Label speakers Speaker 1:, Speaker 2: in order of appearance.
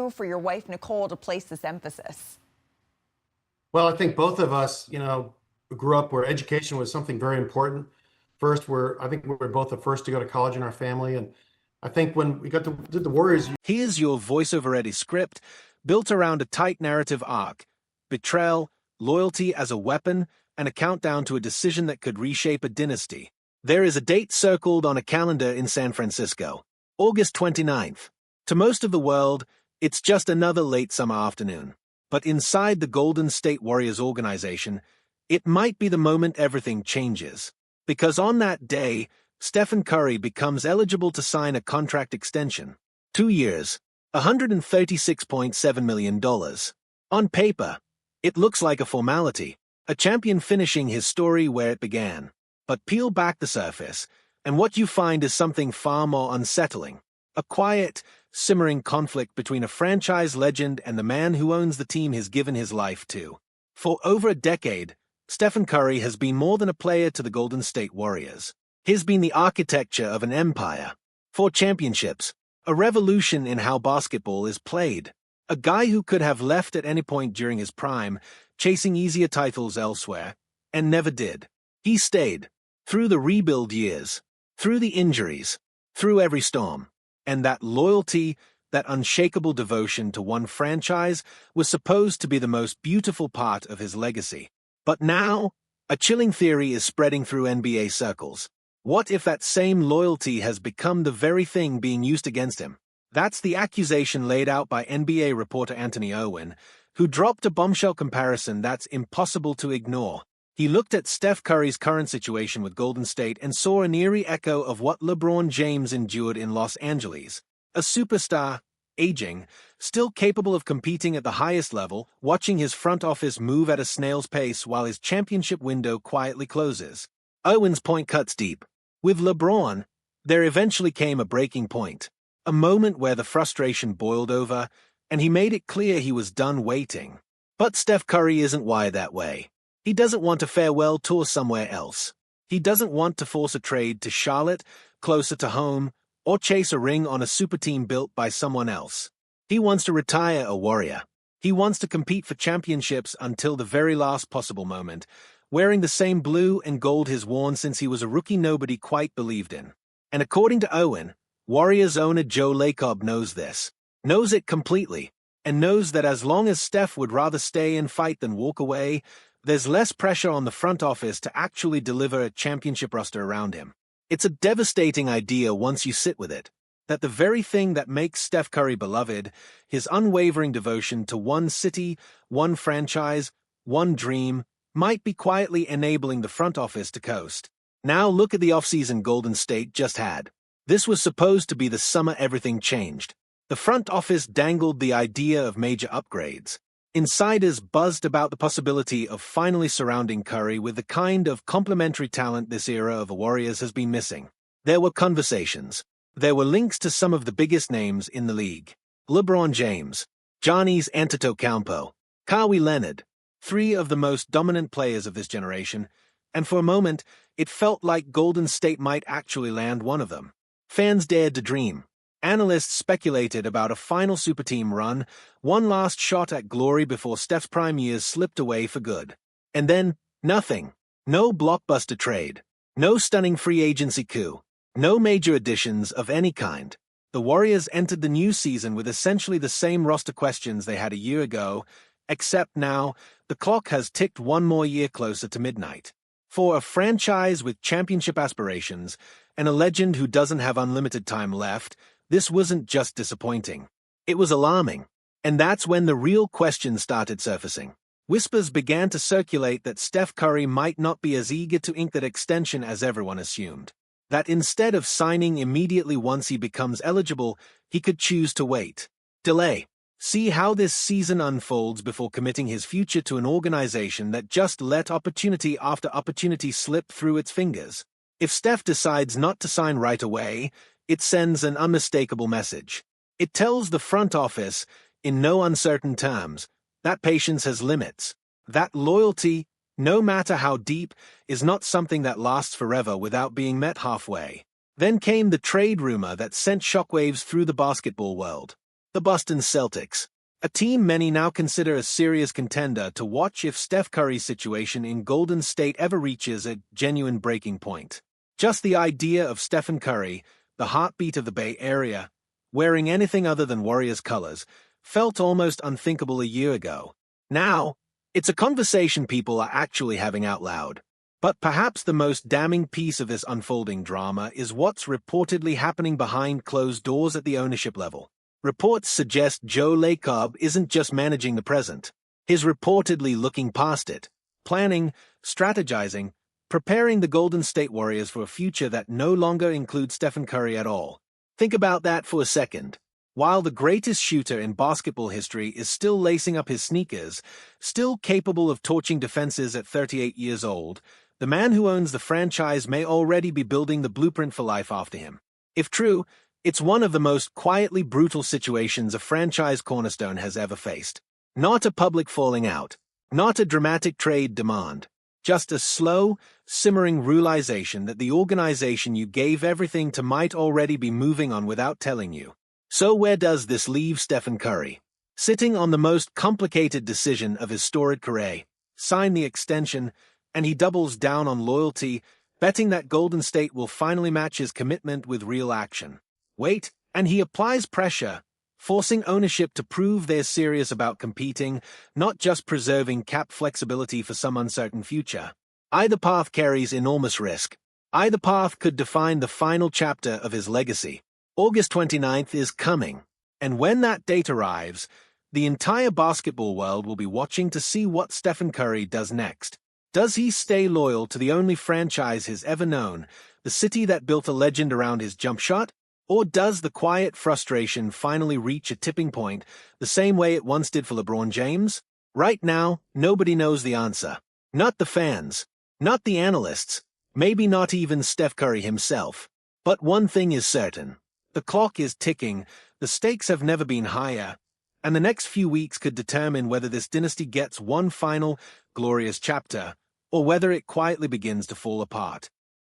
Speaker 1: for your wife, Nicole, to place this emphasis?
Speaker 2: Well, I think both of us, grew up where education was something very important. First, I think we were both the first to go to college in our family. And I think when we did the Warriors.
Speaker 3: Here's your voiceover-ready script, built around a tight narrative arc: betrayal, loyalty as a weapon, and a countdown to a decision that could reshape a dynasty. There is a date circled on a calendar in San Francisco, August 29th. To most of the world, it's just another late summer afternoon. But inside the Golden State Warriors organization, it might be the moment everything changes. Because on that day, Stephen Curry becomes eligible to sign a contract extension. 2 years, $136.7 million. On paper, it looks like a formality, a champion finishing his story where it began. But peel back the surface, and what you find is something far more unsettling. A quiet, simmering conflict between a franchise legend and the man who owns the team he's given his life to. For over a decade, Stephen Curry has been more than a player to the Golden State Warriors. He's been the architecture of an empire. 4 championships, a revolution in how basketball is played. A guy who could have left at any point during his prime, chasing easier titles elsewhere, and never did. He stayed. Through the rebuild years, through the injuries, through every storm. And that loyalty, that unshakable devotion to one franchise, was supposed to be the most beautiful part of his legacy. But now, a chilling theory is spreading through NBA circles. What if that same loyalty has become the very thing being used against him? That's the accusation laid out by NBA reporter Anthony Irwin, who dropped a bombshell comparison that's impossible to ignore. He looked at Steph Curry's current situation with Golden State and saw an eerie echo of what LeBron James endured in Los Angeles. A superstar, aging, still capable of competing at the highest level, watching his front office move at a snail's pace while his championship window quietly closes. Irwin's point cuts deep. With LeBron, there eventually came a breaking point, a moment where the frustration boiled over, and he made it clear he was done waiting. But Steph Curry isn't wired that way. He doesn't want a farewell tour somewhere else. He doesn't want to force a trade to Charlotte, closer to home, or chase a ring on a super team built by someone else. He wants to retire a Warrior. He wants to compete for championships until the very last possible moment, wearing the same blue and gold he's worn since he was a rookie nobody quite believed in. And according to Owen, Warriors owner Joe Lacob knows this, knows it completely, and knows that as long as Steph would rather stay and fight than walk away, there's less pressure on the front office to actually deliver a championship roster around him. It's a devastating idea once you sit with it, that the very thing that makes Steph Curry beloved, his unwavering devotion to one city, one franchise, one dream, might be quietly enabling the front office to coast. Now look at the offseason Golden State just had. This was supposed to be the summer everything changed. The front office dangled the idea of major upgrades. Insiders buzzed about the possibility of finally surrounding Curry with the kind of complementary talent this era of the Warriors has been missing. There were conversations. There were links to some of the biggest names in the league. LeBron James, Giannis Antetokounmpo, Kawhi Leonard, 3 of the most dominant players of this generation, and for a moment, it felt like Golden State might actually land one of them. Fans dared to dream. Analysts speculated about a final super team run, one last shot at glory before Steph's prime years slipped away for good. And then, nothing. No blockbuster trade. No stunning free agency coup. No major additions of any kind. The Warriors entered the new season with essentially the same roster questions they had a year ago, except now, the clock has ticked one more year closer to midnight. For a franchise with championship aspirations, and a legend who doesn't have unlimited time left, this wasn't just disappointing. It was alarming. And that's when the real questions started surfacing. Whispers began to circulate that Steph Curry might not be as eager to ink that extension as everyone assumed. That instead of signing immediately once he becomes eligible, he could choose to wait. Delay. See how this season unfolds before committing his future to an organization that just let opportunity after opportunity slip through its fingers. If Steph decides not to sign right away, it sends an unmistakable message. It tells the front office, in no uncertain terms, that patience has limits. That loyalty, no matter how deep, is not something that lasts forever without being met halfway. Then came the trade rumor that sent shockwaves through the basketball world. The Boston Celtics, a team many now consider a serious contender to watch if Steph Curry's situation in Golden State ever reaches a genuine breaking point. Just the idea of Stephen Curry, the heartbeat of the Bay Area, wearing anything other than Warriors colors, felt almost unthinkable a year ago. Now, it's a conversation people are actually having out loud. But perhaps the most damning piece of this unfolding drama is what's reportedly happening behind closed doors at the ownership level. Reports suggest Joe Lacob isn't just managing the present. He's reportedly looking past it, planning, strategizing, preparing the Golden State Warriors for a future that no longer includes Stephen Curry at all. Think about that for a second. While the greatest shooter in basketball history is still lacing up his sneakers, still capable of torching defenses at 38 years old, the man who owns the franchise may already be building the blueprint for life after him. If true, it's one of the most quietly brutal situations a franchise cornerstone has ever faced. Not a public falling out, not a dramatic trade demand, just a slow, simmering realization that the organization you gave everything to might already be moving on without telling you. So where does this leave Stephen Curry? Sitting on the most complicated decision of his storied career, sign the extension, and he doubles down on loyalty, betting that Golden State will finally match his commitment with real action. Wait, and he applies pressure, forcing ownership to prove they're serious about competing, not just preserving cap flexibility for some uncertain future. Either path carries enormous risk. Either path could define the final chapter of his legacy. August 29th is coming, and when that date arrives, the entire basketball world will be watching to see what Stephen Curry does next. Does he stay loyal to the only franchise he's ever known, the city that built a legend around his jump shot? Or does the quiet frustration finally reach a tipping point the same way it once did for LeBron James? Right now, nobody knows the answer. Not the fans, not the analysts, maybe not even Steph Curry himself. But one thing is certain. The clock is ticking, the stakes have never been higher, and the next few weeks could determine whether this dynasty gets one final, glorious chapter, or whether it quietly begins to fall apart.